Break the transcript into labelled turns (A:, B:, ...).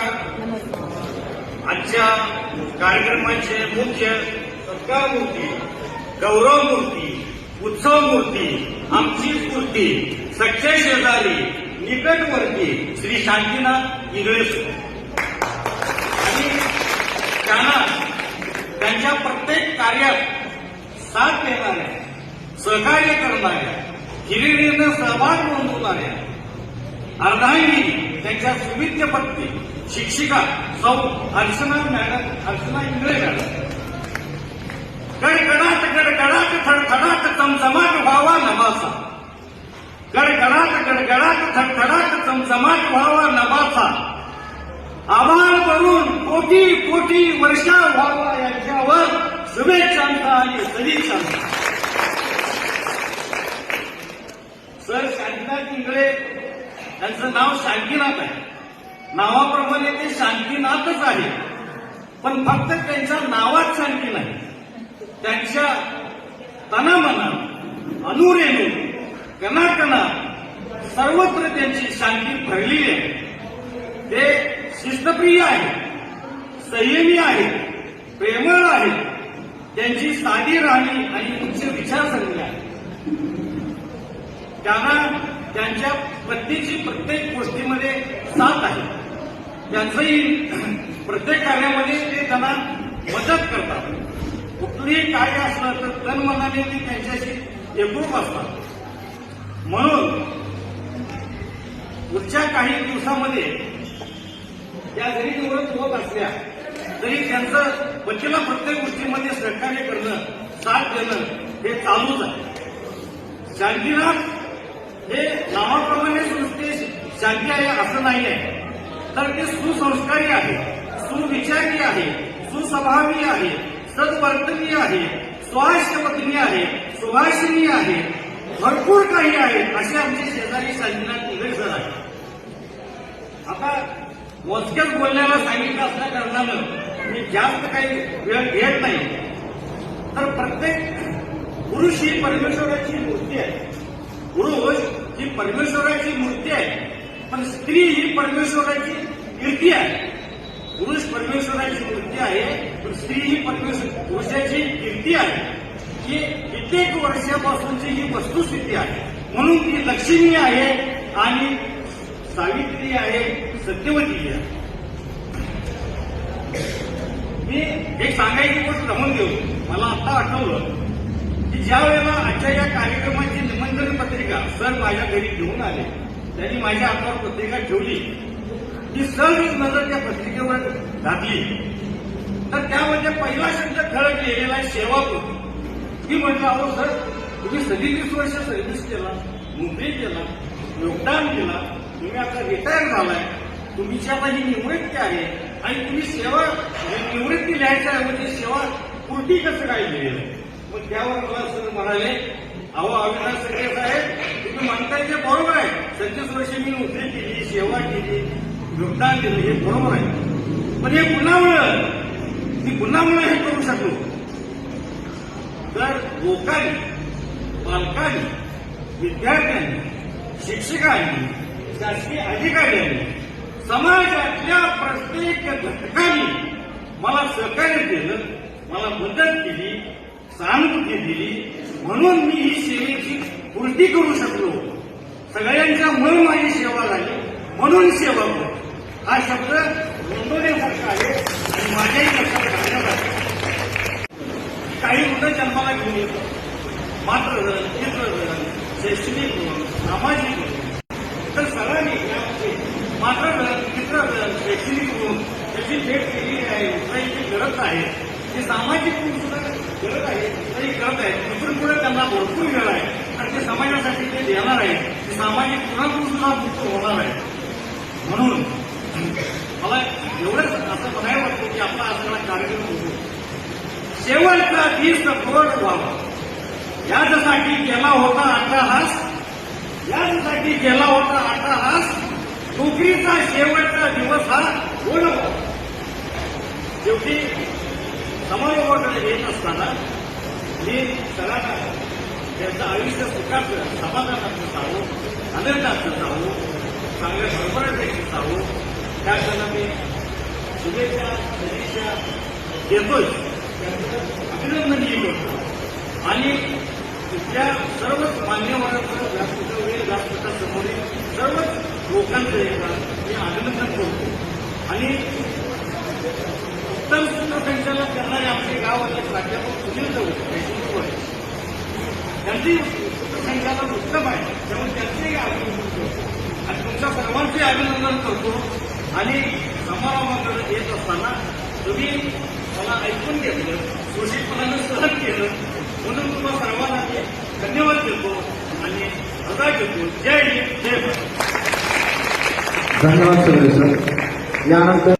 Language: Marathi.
A: नमस्कार. आजच्या कार्यक्रमाचे मुख्य सत्कार मूर्ती, गौरव मूर्ती, उत्सव मूर्ती, आमची मूर्ती, सच्चे शेजारी, निकटवर्ती श्री शांतीनाथ इंगळे आणि त्यांना त्यांच्या प्रत्येक कार्यात साथ देणाऱ्या, सहकार्य करणाऱ्या, हिरिरीनं सहभाग नोंदवणाऱ्या अर्धांगिनी, त्यांच्या सुविद्य पत्नी शिक्षिका सौ अर्चना इंगळे मॅडम. गडगडाट गडगडाट थडथडाट चमचमाट व्हावा नभाचा, गडगडाट गडगडाट थडथडाट चमचमाट व्हावा नभाचा, आभाळ भरून कोटी कोटी वर्षा व्हावा यांच्यावर शुभेच्छांचा आणि सदिच्छांचा. सर शांतीनाथ इंगळे त्यांचं नाव शांतीनाथ आहे. नावाप्रमाणे ते शांतीनाथच आहे, पण फक्त त्यांच्या नावात शांती नाही, त्यांच्या तनामनात, अनुरेणू, कणाकणात सर्वत्र त्यांची शांती भरलेली आहे. ते शिस्तप्रिय आहे, संयमी आहे, प्रेमळ आहे. त्यांची साधी राहणी आणि उच्च विचारसरणी आहे. त्यांना त्यांच्या पत्नीची प्रत्येक गोष्टीमध्ये साथ आहे. त्यांचंही प्रत्येक कार्यामध्ये ते त्यांना मदत करतात. कुठलंही कार्य असलं तर तनमनाने ते त्यांच्याशी एकरूप असतात. म्हणून पुढच्या काही दिवसामध्ये त्या जरी निवडणूक होत असल्या तरी त्यांचं पतीला प्रत्येक गोष्टीमध्ये सहकार्य करणं, साथ देणं हे चालूच आहे. शांतीनाथ हे नावाप्रमाणे नुसते शांती आहे असं नाही आहे, तर ते सुसंस्कारी आहे, सुविचारी आहे, सुस्वभावी आहे, सद्वर्तनीय आहे, स्वास्थ्यपत्नी आहे, सुभाषिणी आहे, भरपूर काही आहे. असे आमचे शेजारी शांतीनाथ इंगळे सर आहे. आता मोजक्याच बोलण्याला सांगितलं असल्या कारणानं मी जास्त काही वेळ घेत नाही. तर प्रत्येक पुरुष ही परमेश्वराची मूर्ती आहे, पुरुष ही परमेश्वराची मूर्ती आहे, पण स्त्री ही परमेश्वराची कीर्ती आहे. पुरुष परमेश्वराची मूर्ती आहे, पण स्त्री ही पुरुषाची कीर्ती आहे. ही कित्येक वर्षापासूनची ही वस्तुस्थिती आहे. म्हणून ती लक्ष्मी आहे आणि सावित्री आहे, सत्यवती आहे. मी एक सांगायची गोष्ट राहून देऊ. मला आता आठवलं की ज्या वेळेला आजच्या या कार्यक्रमाची निमंत्रण पत्रिका सर माझ्या घरी घेऊन आले, त्यांनी माझ्या हातावर पत्रिका ठेवली की सर नजर त्या पत्रिकेवर घातली, तर त्यामध्ये पहिला शब्द ठळक लिहिलेला आहे सेवापूर्ती. मी म्हटलं, अहो सर, तुम्ही 37 वर्ष सर्व्हिस केला, नोकरी केला, योगदान केला, तुम्ही आता रिटायर झालाय, तुमची आता ही निवृत्ती आहे आणि तुम्ही सेवा निवृत्ती लिहायच्या ऐवजी सेवा पूर्ती कसं काय लिहिलेलं आहे? मग त्यावर मला सर म्हणाले, अहो अविनाश सगळे साहेब, तुम्ही म्हणताय ते बरोबर आहे. 37 वर्ष मी नोकरी केली, सेवा केली, योगदान दिलं, हे बरोबर आहे. पण हे पुन्हा हे करू शकलो तर लोकांनी, पालकांनी, विद्यार्थ्यांनी, शिक्षकांनी, शासकीय अधिकाऱ्यांनी, समाजातल्या प्रत्येक घटकांनी मला सहकार्य केलं, मला मदत केली, सहानुभूती दिली. म्हणून मी ही सेवेची पूर्ती करू शकलो. सगळ्यांच्या मन माझी सेवा झाली, म्हणून सेवा करतो. हा शब्द नोंदवण्यासारखा आहे आणि माझ्याही लक्षात घालण्यात आहे. काही मुलं जन्माला घेऊन येतात, मातृधन, पितृधन, शैक्षणिक गुण, सामाजिक गुण. तर सगळ्यांनी यामध्ये मातृधन, पितृधन, शैक्षणिक गुण त्याची भेट केलेली आहे, उपायाची गरज आहे. हे सामाजिक गुण सुद्धा गरज आहे, तरी करत आहे. तिथून पुढे त्यांना भरपूर वेळ आहे आणि ते समाजासाठी ते देणार आहे. ते सामाजिक गुणातून सुद्धा मुक्त होणार आहे. म्हणून मला एवढंच असं म्हणायला वाटतं की आपला हा सगळा कार्यक्रम होतो, शेवटचा दिवस गोड व्हावा याच्यासाठी गेला होता अट्टहास, याच्यासाठी गेला होता अट्टहास. नोकरीचा शेवटचा दिवस हा गोड व्हावा. शेवटी समारोहाकडे येत असताना मी सगळ्यांना त्यांचं आयुष्य सुखाचं, समाधानाचं जावं, आनंदाचं जावं, चांगल्या बरोबरच जावं, त्याकडनं मी शुभेच्छा सदिच्छा देतोय, त्यांचं अभिनंदनही करतो आणि तिथल्या सर्वच मान्यवरांचं व्यासपीठासमोरील सर्वच लोकांचं एकदा मी अभिनंदन करतो आणि उत्तम सूत्रसंचालन करणारे आमचे गावातले प्राध्यापक सुनील चौधरी त्यांची सूत्रसंचालन उत्तम आहे, त्यामुळे त्यांचेही अभिनंदन करतो आणि तुमच्या सर्वांचे अभिनंदन करतो आणि समारंभाकडे येत असताना तुम्ही मला ऐकून घेतलं, सुशीलपणानं सहन केलं, म्हणून तुम्हाला सर्वांना धन्यवाद देतो आणि रजा घेतो. जय हिंद, जय भारत.
B: धन्यवाद सर. यानंतर